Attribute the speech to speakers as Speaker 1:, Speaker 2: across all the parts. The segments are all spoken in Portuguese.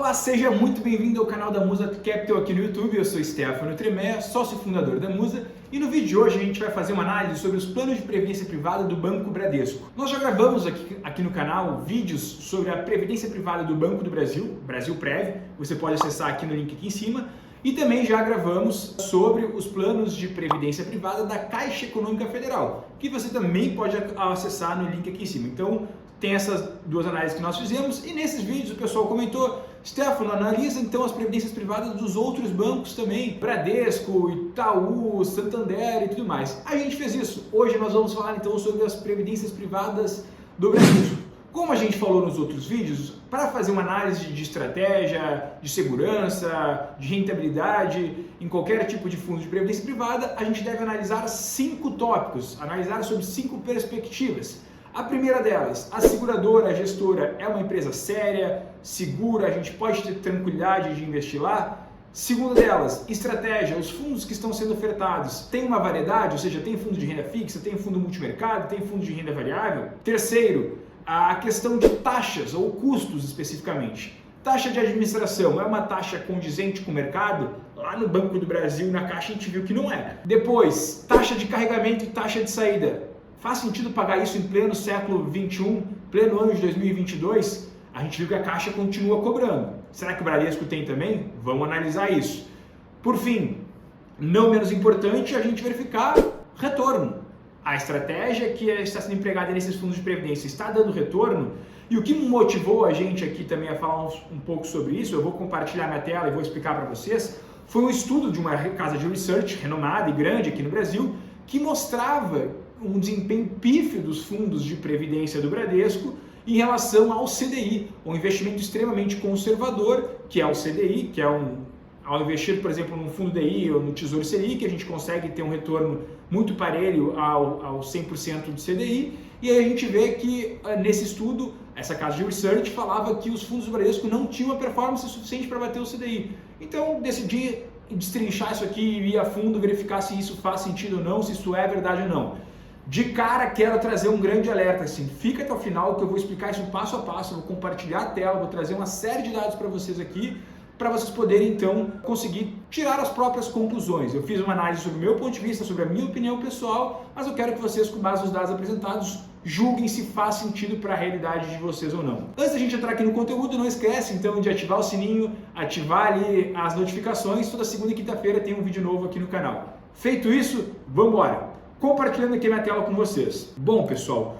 Speaker 1: Olá, seja muito bem-vindo ao canal da Musa Capital aqui no YouTube. Eu sou Stefano Tremé, sócio fundador da Musa, e no vídeo de hoje a gente vai fazer uma análise sobre os planos de previdência privada do Banco Bradesco. Nós já gravamos aqui no canal vídeos sobre a previdência privada do Banco do Brasil, Brasil Prev, você pode acessar aqui no link aqui em cima, e também já gravamos sobre os planos de previdência privada da Caixa Econômica Federal, que você também pode acessar no link aqui em cima. Então, tem essas duas análises que nós fizemos e nesses vídeos o pessoal comentou: Stefano, analisa então as previdências privadas dos outros bancos também, Bradesco, Itaú, Santander e tudo mais. A gente fez isso. Hoje nós vamos falar então sobre as previdências privadas do Bradesco. Como a gente falou nos outros vídeos, para fazer uma análise de estratégia, de segurança, de rentabilidade em qualquer tipo de fundo de previdência privada, a gente deve analisar 5 tópicos, analisar sobre 5 perspectivas. A primeira delas, a seguradora, a gestora é uma empresa séria, segura, a gente pode ter tranquilidade de investir lá. Segunda delas, estratégia, os fundos que estão sendo ofertados têm uma variedade, ou seja, tem fundo de renda fixa, tem fundo multimercado, tem fundo de renda variável. Terceiro, a questão de taxas ou custos especificamente. Taxa de administração é uma taxa condizente com o mercado? Lá no Banco do Brasil, na Caixa, a gente viu que não é. Depois, taxa de carregamento e taxa de saída. Faz sentido pagar isso em pleno século XXI, pleno ano de 2022? A gente viu que a Caixa continua cobrando. Será que o Bradesco tem também? Vamos analisar isso. Por fim, não menos importante, a gente verificar retorno. A estratégia que está sendo empregada nesses fundos de previdência está dando retorno? E o que motivou a gente aqui também a falar um pouco sobre isso, eu vou compartilhar minha tela e vou explicar para vocês, foi um estudo de uma casa de research renomada e grande aqui no Brasil, que mostrava um desempenho pífio dos fundos de previdência do Bradesco em relação ao CDI, um investimento extremamente conservador, que é o CDI, que é ao investir, por exemplo, num fundo DI ou no Tesouro Selic, a gente consegue ter um retorno muito parelho ao 100% do CDI, e aí a gente vê que nesse estudo, essa casa de research falava que os fundos do Bradesco não tinham uma performance suficiente para bater o CDI. Então, decidi destrinchar isso aqui e ir a fundo, verificar se isso faz sentido ou não, se isso é verdade ou não. De cara, quero trazer um grande alerta, assim, fica até o final que eu vou explicar isso passo a passo, vou compartilhar a tela, vou trazer uma série de dados para vocês aqui, para vocês poderem então conseguir tirar as próprias conclusões. Eu fiz uma análise sobre o meu ponto de vista, sobre a minha opinião pessoal, mas eu quero que vocês, com base nos dados apresentados, julguem se faz sentido para a realidade de vocês ou não. Antes da gente entrar aqui no conteúdo, não esquece então de ativar o sininho, ativar ali as notificações. Toda segunda e quinta-feira tem um vídeo novo aqui no canal. Feito isso, vamos embora! Compartilhando aqui minha tela com vocês. Bom, pessoal,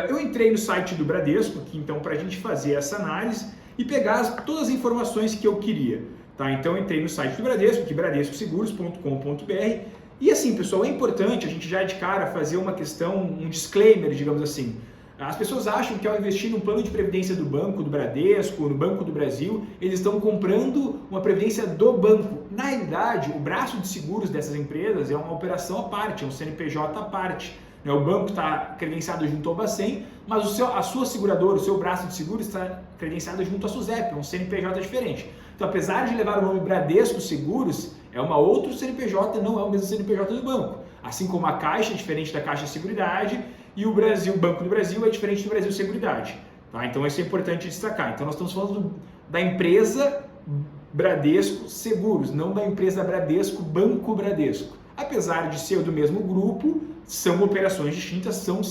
Speaker 1: eu entrei no site do Bradesco aqui então para a gente fazer essa análise e pegar todas as informações que eu queria. Tá? Então eu entrei no site do Bradesco, aqui bradescoseguros.com.br, e assim, pessoal, é importante a gente já de cara fazer uma questão, um disclaimer, digamos assim. As pessoas acham que ao investir num plano de previdência do banco, do Bradesco, no Banco do Brasil, eles estão comprando uma previdência do banco. Na realidade, o braço de seguros dessas empresas é uma operação à parte, é um CNPJ à parte. O banco está credenciado junto ao Bacen, mas a sua seguradora, o seu braço de seguros está credenciado junto à SUSEP, é um CNPJ diferente. Então, apesar de levar o nome Bradesco Seguros, é uma outro CNPJ, não é o mesmo CNPJ do banco. Assim como a Caixa é diferente da Caixa Seguridade, e o Banco do Brasil é diferente do Brasil Seguridade. Tá? Então isso é importante destacar. Então nós estamos falando da empresa Bradesco Seguros, não da empresa Bradesco Banco Bradesco. Apesar de ser do mesmo grupo, são operações distintas, são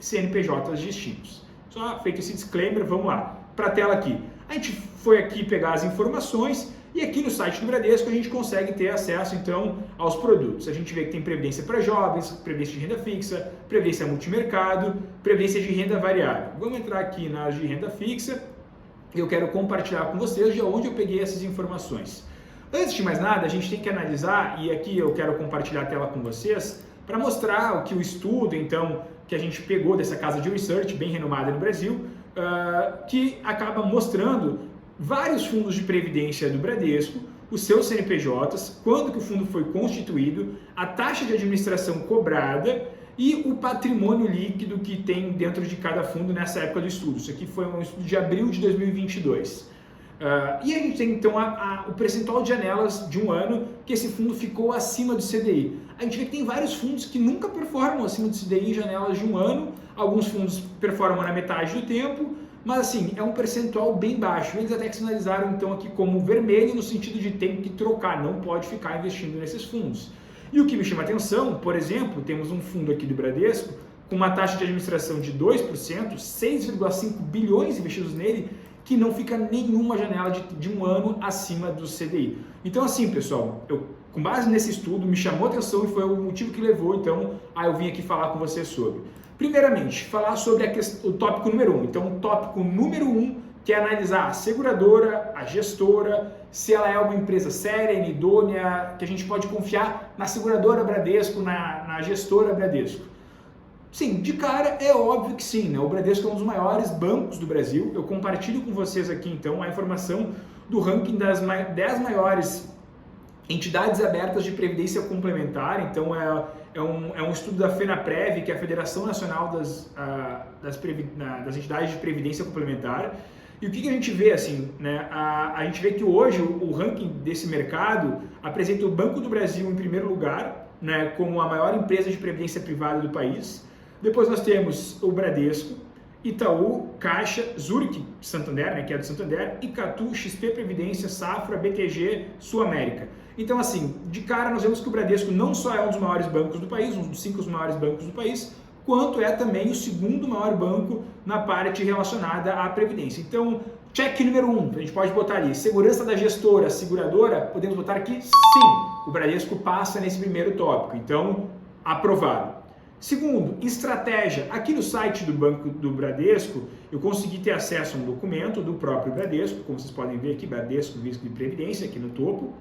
Speaker 1: CNPJs distintos. Só feito esse disclaimer, vamos lá. Para a tela aqui. A gente foi aqui pegar as informações e aqui no site do Bradesco a gente consegue ter acesso então aos produtos. A gente vê que tem previdência para jovens, previdência de renda fixa, previdência multimercado, previdência de renda variável. Vamos entrar aqui nas de renda fixa. Eu quero compartilhar com vocês de onde eu peguei essas informações. Antes de mais nada, a gente tem que analisar, e aqui eu quero compartilhar a tela com vocês, para mostrar o que o estudo então que a gente pegou dessa casa de research bem renomada no Brasil, que acaba mostrando vários fundos de previdência do Bradesco, os seus CNPJs, quando que o fundo foi constituído, a taxa de administração cobrada e o patrimônio líquido que tem dentro de cada fundo nessa época do estudo. Isso aqui foi um estudo de abril de 2022. E a gente tem então o percentual de janelas de um ano que esse fundo ficou acima do CDI. A gente vê que tem vários fundos que nunca performam acima do CDI em janelas de um ano, alguns fundos performam na metade do tempo, Mas assim, é um percentual bem baixo. Eles até sinalizaram então aqui como vermelho no sentido de tem que trocar, não pode ficar investindo nesses fundos. E o que me chama a atenção, por exemplo, temos um fundo aqui do Bradesco com uma taxa de administração de 2%, 6,5 bilhões investidos nele, que não fica nenhuma janela de um ano acima do CDI. Então assim, pessoal, com base nesse estudo, me chamou a atenção e foi o motivo que levou, então, eu vim aqui falar com você sobre. Primeiramente, falar sobre o tópico número 1. Então, o tópico número 1, que é analisar a seguradora, a gestora, se ela é uma empresa séria, idônea, que a gente pode confiar na seguradora Bradesco, na gestora Bradesco. Sim, de cara é óbvio que sim, né? O Bradesco é um dos maiores bancos do Brasil. Eu compartilho com vocês aqui então a informação do ranking das 10 maiores entidades abertas de previdência complementar. Então é um estudo da FENAPREV, que é a Federação Nacional das Entidades de Previdência Complementar. E o que a gente vê assim, né? A gente vê que hoje o ranking desse mercado apresenta o Banco do Brasil em primeiro lugar, né, como a maior empresa de previdência privada do país. Depois nós temos o Bradesco, Itaú, Caixa, Zurich, Santander, né, que é do Santander, Icatu, XP Previdência, Safra, BTG, Sul América. Então assim, de cara nós vemos que o Bradesco não só é um dos maiores bancos do país, um dos 5 maiores bancos do país, quanto é também o segundo maior banco na parte relacionada à previdência. Então, check número 1, a gente pode botar ali, segurança da gestora, seguradora, podemos botar aqui sim, o Bradesco passa nesse primeiro tópico, então aprovado. Segundo, estratégia. Aqui no site do Banco do Bradesco, eu consegui ter acesso a um documento do próprio Bradesco, como vocês podem ver aqui, Bradesco Risco de Previdência, aqui no topo.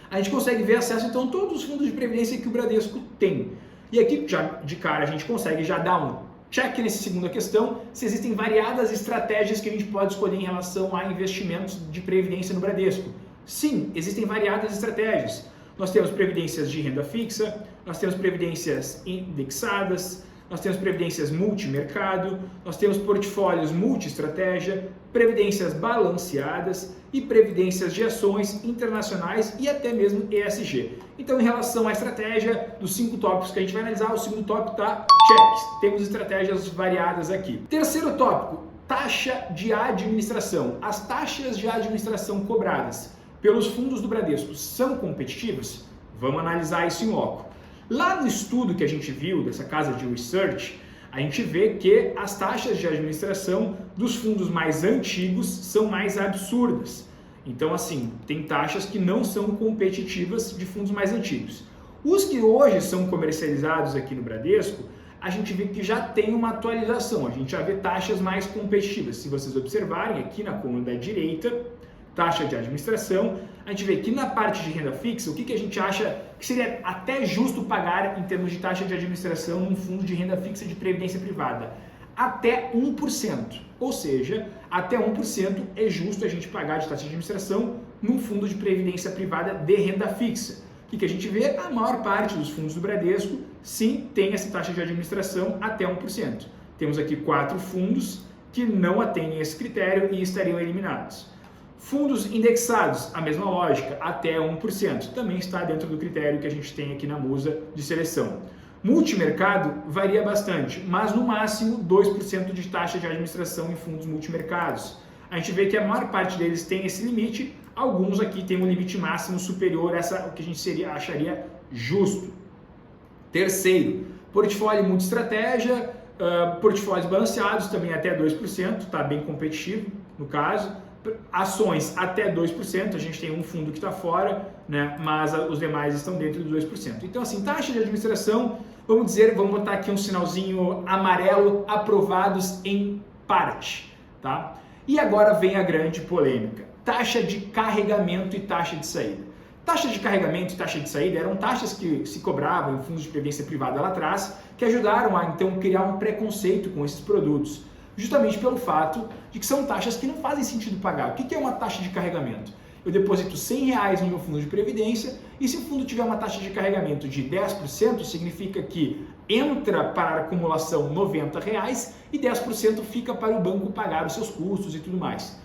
Speaker 1: A gente consegue ver acesso, então, a todos os fundos de previdência que o Bradesco tem. E aqui, já de cara, a gente consegue já dar um check nessa segunda questão, se existem variadas estratégias que a gente pode escolher em relação a investimentos de previdência no Bradesco. Sim, existem variadas estratégias. Nós temos previdências de renda fixa, nós temos previdências indexadas, nós temos previdências multimercado, nós temos portfólios multi-estratégia, previdências balanceadas e previdências de ações internacionais e até mesmo ESG. Então, em relação à estratégia, dos 5 tópicos que a gente vai analisar, o segundo tópico está check. Temos estratégias variadas aqui. Terceiro tópico, taxa de administração. As taxas de administração cobradas pelos fundos do Bradesco são competitivas? Vamos analisar isso em loco. Lá no estudo que a gente viu dessa casa de research, a gente vê que as taxas de administração dos fundos mais antigos são mais absurdas. Então, assim, tem taxas que não são competitivas de fundos mais antigos. Os que hoje são comercializados aqui no Bradesco, a gente vê que já tem uma atualização, a gente já vê taxas mais competitivas. Se vocês observarem aqui na coluna da direita, taxa de administração, a gente vê que na parte de renda fixa, o que a gente acha que seria até justo pagar em termos de taxa de administração num fundo de renda fixa de previdência privada? Até 1%. Ou seja, até 1% é justo a gente pagar de taxa de administração num fundo de previdência privada de renda fixa. O que a gente vê? A maior parte dos fundos do Bradesco, sim, tem essa taxa de administração até 1%. Temos aqui 4 fundos que não atendem esse critério e estariam eliminados. Fundos indexados, a mesma lógica, até 1%. Também está dentro do critério que a gente tem aqui na musa de seleção. Multimercado varia bastante, mas no máximo 2% de taxa de administração em fundos multimercados. A gente vê que a maior parte deles tem esse limite, alguns aqui têm um limite máximo superior a o que a gente acharia justo. Terceiro, portfólio multi-estratégia, portfólios balanceados também até 2%, está bem competitivo no caso. Ações até 2%, a gente tem um fundo que está fora, né, mas os demais estão dentro dos 2%. Então, assim, taxa de administração, vamos botar aqui um sinalzinho amarelo, aprovados em parte, tá? E agora vem a grande polêmica, taxa de carregamento e taxa de saída. Taxa de carregamento e taxa de saída eram taxas que se cobravam em fundos de previdência privada lá atrás, que ajudaram a, então, criar um preconceito com esses produtos. Justamente pelo fato de que são taxas que não fazem sentido pagar. O que é uma taxa de carregamento? Eu deposito R$100 no meu fundo de previdência e se o fundo tiver uma taxa de carregamento de 10%, significa que entra para a acumulação R$90 e 10% fica para o banco pagar os seus custos e tudo mais.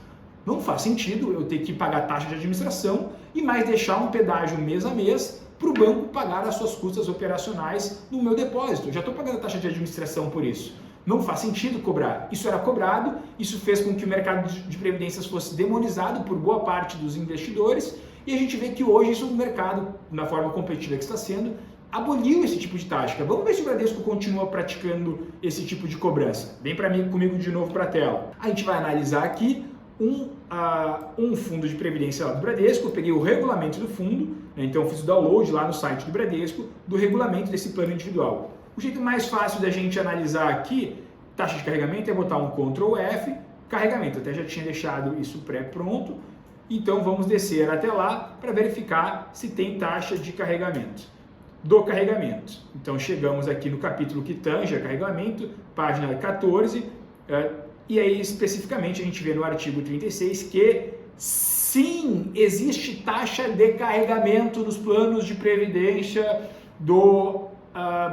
Speaker 1: Não faz sentido eu ter que pagar taxa de administração e mais deixar um pedágio mês a mês para o banco pagar as suas custas operacionais no meu depósito. Eu já estou pagando a taxa de administração por isso. não faz sentido cobrar. Isso era cobrado, isso fez com que o mercado de previdências fosse demonizado por boa parte dos investidores, e a gente vê que hoje isso, o mercado, na forma competitiva que está sendo, aboliu esse tipo de tática. Vamos ver se o Bradesco continua praticando esse tipo de cobrança. Vem comigo de novo para a tela. A gente vai analisar aqui um fundo de previdência lá do Bradesco. Eu peguei o regulamento do fundo, né? Então eu fiz o download lá no site do Bradesco do regulamento desse plano individual. O jeito mais fácil da gente analisar aqui, taxa de carregamento, é botar um Ctrl F, carregamento. Eu até já tinha deixado isso pré-pronto, então vamos descer até lá para verificar se tem taxa de carregamento. Do carregamento. Então chegamos aqui no capítulo que tange a carregamento, página 14, e aí especificamente a gente vê no artigo 36 que sim, existe taxa de carregamento nos planos de previdência do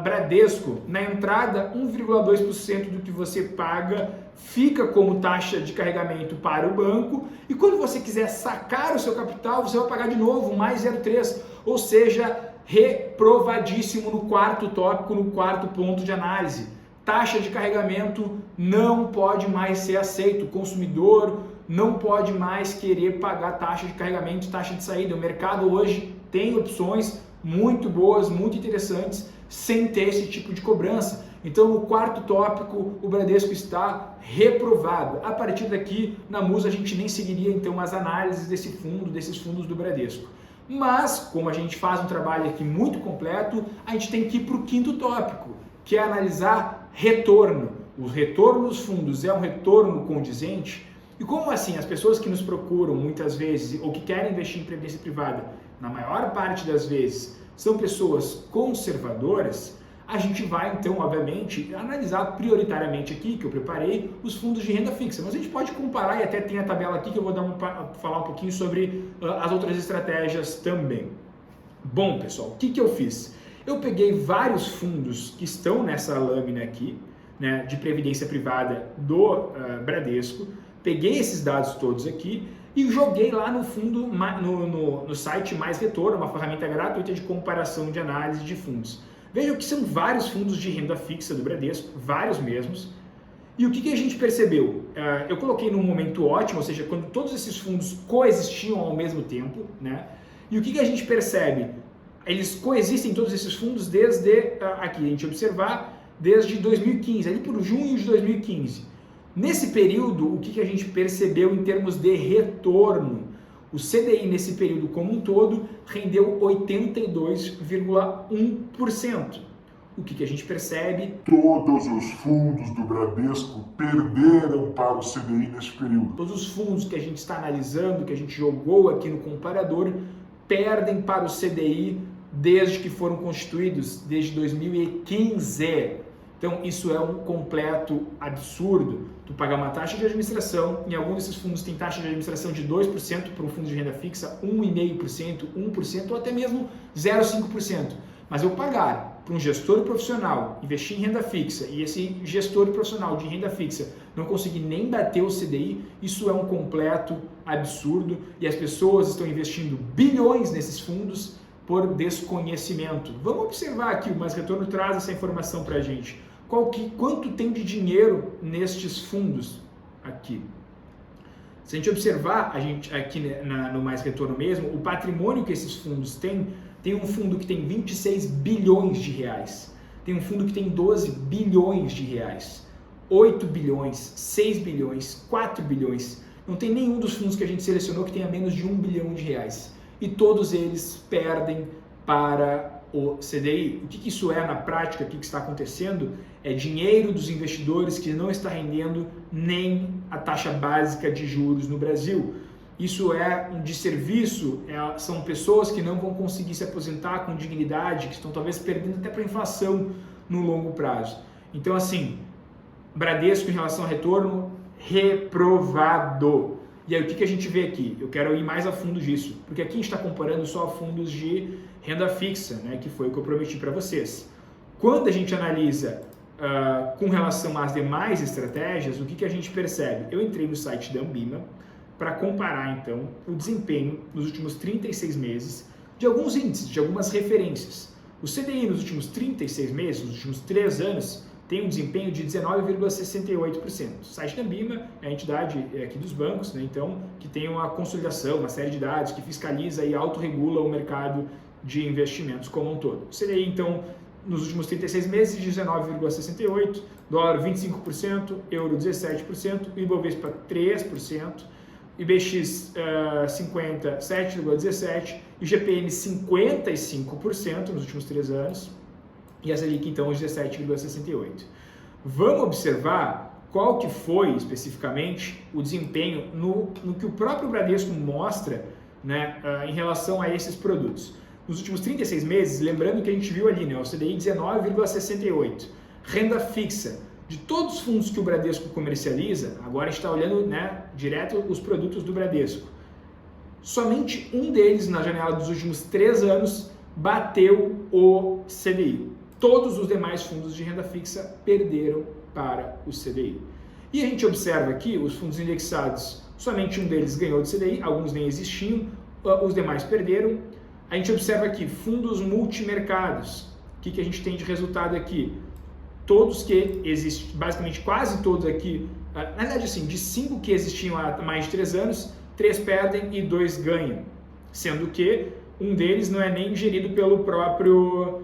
Speaker 1: Bradesco. Na entrada, 1,2% do que você paga fica como taxa de carregamento para o banco, e quando você quiser sacar o seu capital, você vai pagar de novo mais 0,3%, ou seja, reprovadíssimo no quarto tópico, no quarto ponto de análise. Taxa de carregamento não pode mais ser aceito. O consumidor não pode mais querer pagar taxa de carregamento, taxa de saída. O mercado hoje tem opções muito boas, muito interessantes, sem ter esse tipo de cobrança. Então, no quarto tópico, o Bradesco está reprovado. A partir daqui, na Musa, a gente nem seguiria então as análises desses fundos do Bradesco. Mas, como a gente faz um trabalho aqui muito completo, a gente tem que ir para o quinto tópico, que é analisar retorno. O retorno dos fundos é um retorno condizente? E como assim, as pessoas que nos procuram muitas vezes, ou que querem investir em previdência privada, na maior parte das vezes, são pessoas conservadoras, a gente vai então, obviamente, analisar prioritariamente aqui, que eu preparei, os fundos de renda fixa. Mas a gente pode comparar, e até tem a tabela aqui que eu vou falar um pouquinho sobre as outras estratégias também. Bom, pessoal, o que eu fiz? Eu peguei vários fundos que estão nessa lâmina aqui, né, de previdência privada do Bradesco, peguei esses dados todos aqui e joguei lá no fundo, no site Mais Retorno, uma ferramenta gratuita de comparação de análise de fundos. Vejam que são vários fundos de renda fixa do Bradesco, vários mesmos. E o que a gente percebeu? Eu coloquei num momento ótimo, ou seja, quando todos esses fundos coexistiam ao mesmo tempo, né? E o que a gente percebe? Eles coexistem, todos esses fundos, desde, aqui a gente observar, desde 2015, ali por junho de 2015. Nesse período, o que a gente percebeu em termos de retorno? O CDI nesse período como um todo rendeu 82,1%. O que a gente percebe?
Speaker 2: Todos os fundos do Bradesco perderam para o CDI nesse período.
Speaker 1: Todos os fundos que a gente está analisando, que a gente jogou aqui no comparador, perdem para o CDI desde que foram constituídos, desde 2015. Então, isso é um completo absurdo. Tu pagar uma taxa de administração, em alguns desses fundos tem taxa de administração de 2% para um fundo de renda fixa, 1,5%, 1% ou até mesmo 0,5%. Mas eu pagar para um gestor profissional investir em renda fixa e esse gestor profissional de renda fixa não conseguir nem bater o CDI, isso é um completo absurdo e as pessoas estão investindo bilhões nesses fundos por desconhecimento. Vamos observar aqui, o Mais Retorno traz essa informação para a gente. Quanto tem de dinheiro nestes fundos aqui? Se a gente observar, aqui no Mais Retorno mesmo, o patrimônio que esses fundos têm, tem um fundo que tem 26 bilhões de reais, tem um fundo que tem 12 bilhões de reais, 8 bilhões, 6 bilhões, 4 bilhões. Não tem nenhum dos fundos que a gente selecionou que tenha menos de 1 bilhão de reais. E todos eles perdem para o CDI. O que isso é na prática? O que está acontecendo? É dinheiro dos investidores que não está rendendo nem a taxa básica de juros no Brasil. Isso é um desserviço, são pessoas que não vão conseguir se aposentar com dignidade, que estão talvez perdendo até para a inflação no longo prazo. Então, assim, Bradesco em relação ao retorno, reprovado. E aí, o que a gente vê aqui? Eu quero ir mais a fundo disso, porque aqui a gente está comparando só fundos de renda fixa, né, que foi o que eu prometi para vocês. Quando a gente analisa com relação às demais estratégias, o que a gente percebe? Eu entrei no site da Ambima para comparar, então, o desempenho nos últimos 36 meses de alguns índices, de algumas referências. O CDI nos últimos 36 meses, nos últimos 3 anos, tem um desempenho de 19,68%. O site da Ambima é a entidade aqui dos bancos, né, então, que tem uma consolidação, uma série de dados, que fiscaliza e autorregula o mercado de investimentos como um todo. O CDI, então, nos últimos 36 meses, 19,68%, dólar 25%, euro 17%, Ibovespa 3%, IBX 50, 7,17%, IGPM 55% nos últimos 3 anos, e a Selic, então, 17,68%. Vamos observar qual que foi, especificamente, o desempenho no que o próprio Bradesco mostra, né, em relação a esses produtos. Nos últimos 36 meses, lembrando que a gente viu ali, né, o CDI 19,68%, renda fixa, de todos os fundos que o Bradesco comercializa, agora a gente está olhando, né, direto os produtos do Bradesco. Somente um deles, na janela dos últimos 3 anos, bateu o CDI. Todos os demais fundos de renda fixa perderam para o CDI. E a gente observa aqui os fundos indexados, somente um deles ganhou de CDI, alguns nem existiam, os demais perderam. A gente observa aqui fundos multimercados. O que a gente tem de resultado aqui? Todos que existem, basicamente quase todos aqui, na verdade assim, de 5 que existiam há mais de 3 anos, 3 perdem e 2 ganham. Sendo que um deles não é nem gerido pelo próprio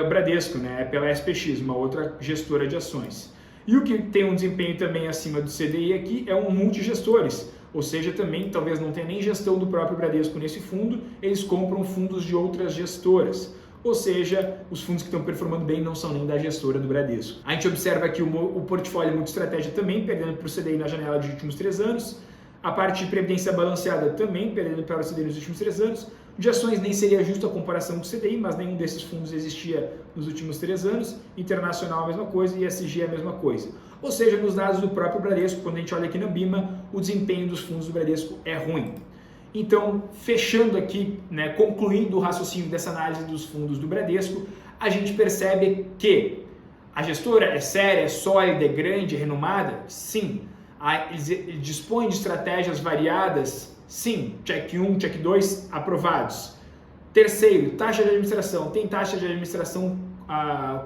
Speaker 1: Bradesco, né? É pela SPX, uma outra gestora de ações. E o que tem um desempenho também acima do CDI aqui é um multigestores, ou seja, também talvez não tenha nem gestão do próprio Bradesco nesse fundo, eles compram fundos de outras gestoras. Ou seja, os fundos que estão performando bem não são nem da gestora do Bradesco. A gente observa aqui o portfólio multi-estratégia também perdendo para o CDI na janela dos últimos 3 anos, a parte de previdência balanceada também perdendo para o CDI nos últimos 3 anos, de ações nem seria justa a comparação com o CDI, mas nenhum desses fundos existia nos últimos 3 anos, internacional a mesma coisa e ESG a mesma coisa. Ou seja, nos dados do próprio Bradesco, quando a gente olha aqui na Ambima, o desempenho dos fundos do Bradesco é ruim. Então, fechando aqui, né, concluindo o raciocínio dessa análise dos fundos do Bradesco, a gente percebe que a gestora é séria, é sólida, é grande, é renomada? Sim. Eles dispõem de estratégias variadas? Sim. Check 1, check 2, aprovados. Terceiro, taxa de administração. Tem taxas de administração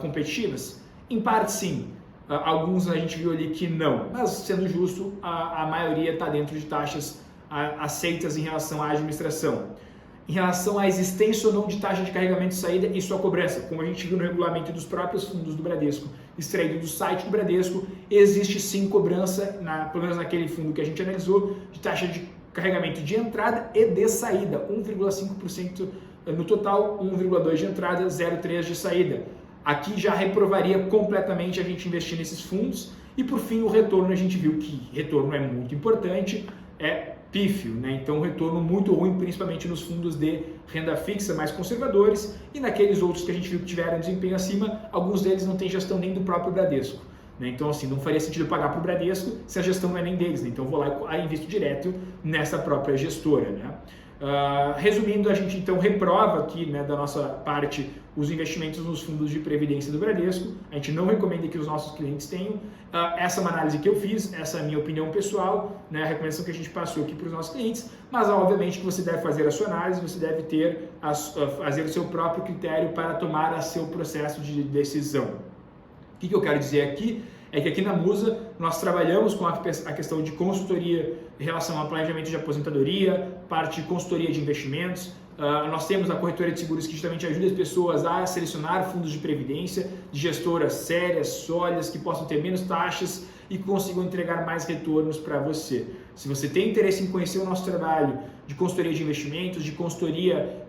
Speaker 1: competitivas? Em parte, sim. Alguns a gente viu ali que não, mas sendo justo, a maioria está dentro de taxas aceitas em relação à administração. Em relação à existência ou não de taxa de carregamento e saída e sua cobrança, como a gente viu no regulamento dos próprios fundos do Bradesco, extraído do site do Bradesco, existe sim cobrança, pelo menos naquele fundo que a gente analisou, de taxa de carregamento de entrada e de saída, 1,5% no total, 1,2% de entrada, 0,3% de saída. Aqui já reprovaria completamente a gente investir nesses fundos. E por fim, o retorno, a gente viu que retorno é muito importante, é pífio, né? Então um retorno muito ruim, principalmente nos fundos de renda fixa mais conservadores e naqueles outros que a gente viu que tiveram desempenho acima, alguns deles não têm gestão nem do próprio Bradesco, né? Então assim, não faria sentido pagar para o Bradesco se a gestão não é nem deles, né? Então eu vou lá e invisto direto nessa própria gestora, né? Resumindo, a gente então reprova aqui, né, da nossa parte os investimentos nos fundos de previdência do Bradesco. A gente não recomenda que os nossos clientes tenham. Essa é uma análise que eu fiz, essa é a minha opinião pessoal, né, a recomendação que a gente passou aqui para os nossos clientes, mas obviamente que você deve fazer a sua análise, você deve ter fazer o seu próprio critério para tomar o seu processo de decisão. O que eu quero dizer aqui é que aqui na Musa nós trabalhamos com a questão de consultoria em relação ao planejamento de aposentadoria, parte de consultoria de investimentos. Nós temos a corretora de seguros que justamente ajuda as pessoas a selecionar fundos de previdência, de gestoras sérias, sólidas, que possam ter menos taxas e consigam entregar mais retornos para você. Se você tem interesse em conhecer o nosso trabalho de consultoria de investimentos, de consultoria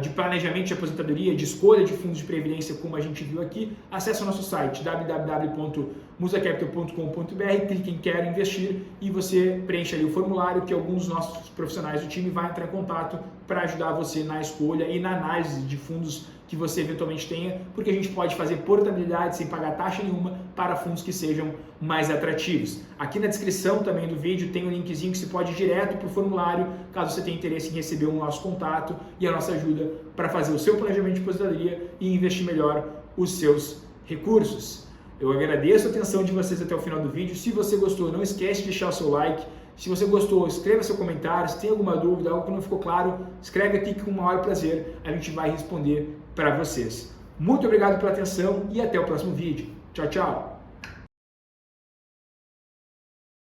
Speaker 1: de planejamento de aposentadoria, de escolha de fundos de previdência, como a gente viu aqui, acesse o nosso site www.musacapital.com.br, clique em Quero Investir e você preenche ali o formulário que alguns dos nossos profissionais do time vão entrar em contato para ajudar você na escolha e na análise de fundos que você eventualmente tenha, porque a gente pode fazer portabilidade sem pagar taxa nenhuma para fundos que sejam mais atrativos. Aqui na descrição também do vídeo tem um linkzinho que você pode ir direto para o formulário, caso você tenha interesse em receber o nosso contato e a nossa ajuda para fazer o seu planejamento de aposentadoria e investir melhor os seus recursos. Eu agradeço a atenção de vocês até o final do vídeo. Se você gostou, não esquece de deixar o seu like. Se você gostou, escreva seu comentário. Se tem alguma dúvida, algo que não ficou claro, escreve aqui que com o maior prazer a gente vai responder para vocês. Muito obrigado pela atenção e até o próximo vídeo. Tchau, tchau!